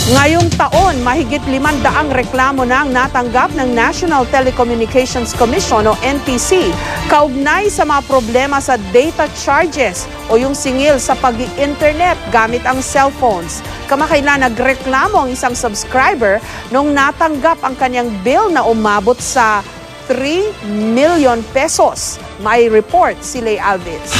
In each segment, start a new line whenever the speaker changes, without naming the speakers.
Ngayong taon, mahigit 500 reklamo na ang natanggap ng National Telecommunications Commission o NTC kaugnay sa mga problema sa data charges o yung singil sa pag-i-internet gamit ang cellphones. Kamakailan nagreklamo ang isang subscriber nung natanggap ang kanyang bill na umabot sa 3 million pesos. May report si Lay Alves.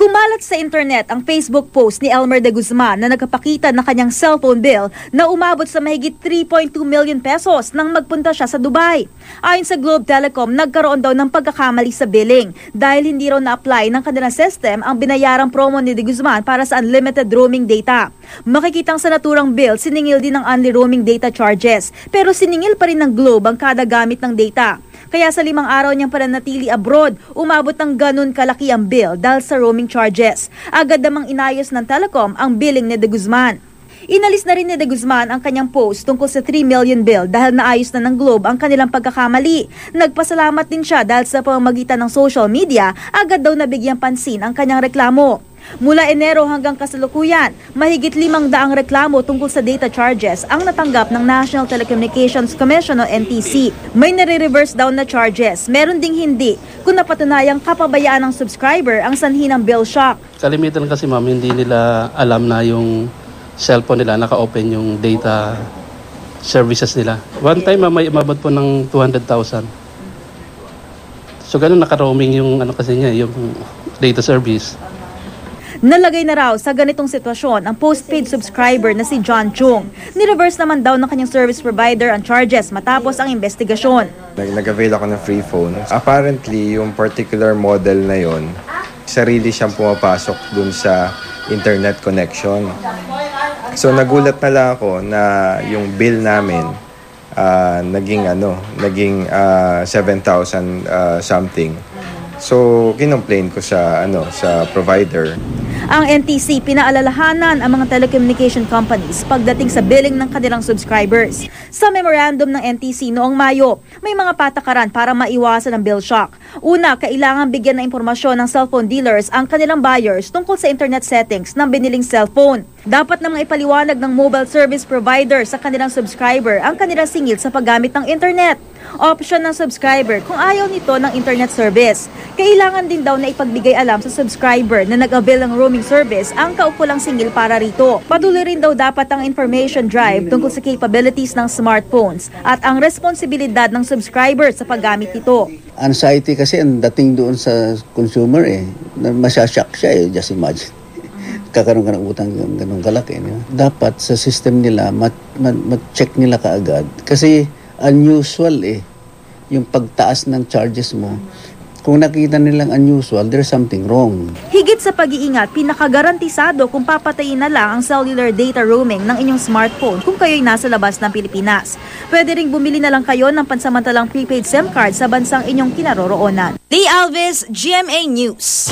Kumalat sa internet ang Facebook post ni Elmer de Guzman na nagpapakita ng kanyang cellphone bill na umabot sa mahigit 3.2 million pesos nang magpunta siya sa Dubai. Ayon sa Globe Telecom, nagkaroon daw ng pagkakamali sa billing dahil hindi raw na-apply ng kanilang system ang binayarang promo ni de Guzman para sa unlimited roaming data. Makikitang sa naturang bill, siningil din ang only roaming data charges pero siningil pa rin ng Globe ang kada gamit ng data. Kaya sa 5 araw niyang pananatili abroad, umabot ng ganun kalaki ang bill dahil sa roaming charges. Agad namang inayos ng Telecom ang billing ni de Guzman. Inalis na rin ni de Guzman ang kanyang post tungkol sa 3 million bill dahil naayos na ng Globe ang kanilang pagkakamali. Nagpasalamat din siya dahil sa pamamagitan ng social media, agad daw nabigyang pansin ang kanyang reklamo. Mula Enero hanggang kasalukuyan, mahigit 500 reklamo tungkol sa data charges ang natanggap ng National Telecommunications Commission o NTC. May nare-reverse down na charges, meron ding hindi kung napatunayang kapabayaan ng subscriber ang sanhi ng bill shock.
Kalimitan kasi ma'am, hindi nila alam na yung cellphone nila naka-open yung data services nila. One time may umabot po ng 200,000. So ganun naka-roaming yung kasi niya, yung data service.
Nalagay na raw sa ganitong sitwasyon ang postpaid subscriber na si John Chung. Nireverse naman daw ng kanyang service provider ang charges matapos ang investigasyon.
Nag-avail ako ng free phone. Apparently, yung particular model na yon, sarili siyang pumapasok dun sa internet connection. So nagulat na lang ako na yung bill namin naging 7,000 something. So kinomplain ko sa sa provider.
Ang NTC pinaalalahanan ang mga telecommunication companies pagdating sa billing ng kanilang subscribers. Sa memorandum ng NTC noong Mayo, may mga patakaran para maiwasan ang bill shock. Una, kailangan bigyan ng impormasyon ng cellphone dealers ang kanilang buyers tungkol sa internet settings ng biniling cellphone. Dapat namang ipaliwanag ng mobile service provider sa kanilang subscriber ang kanilang singil sa paggamit ng internet. Option ng subscriber kung ayaw nito ng internet service. Kailangan din daw na ipagbigay alam sa subscriber na nag-avail ng roaming service ang kaukulang singil para rito. Patuloy rin daw dapat ang information drive tungkol sa capabilities ng smartphones at ang responsibilidad ng subscriber sa paggamit nito.
Anxiety kasi ang dating doon sa consumer Masashock siya just imagine. Kakaroon ka ng utang ganun kalaki. Dapat sa system nila, ma-check nila kaagad. Kasi unusual yung pagtaas ng charges mo. Kung nakita nilang unusual, there's something wrong.
Higit sa pag-iingat, pinakagarantisado kung papatayin na lang ang cellular data roaming ng inyong smartphone kung kayo'y nasa labas ng Pilipinas. Pwede ring bumili na lang kayo ng pansamantalang prepaid SIM card sa bansang inyong kinaroroonan.
Lay Alves, GMA News.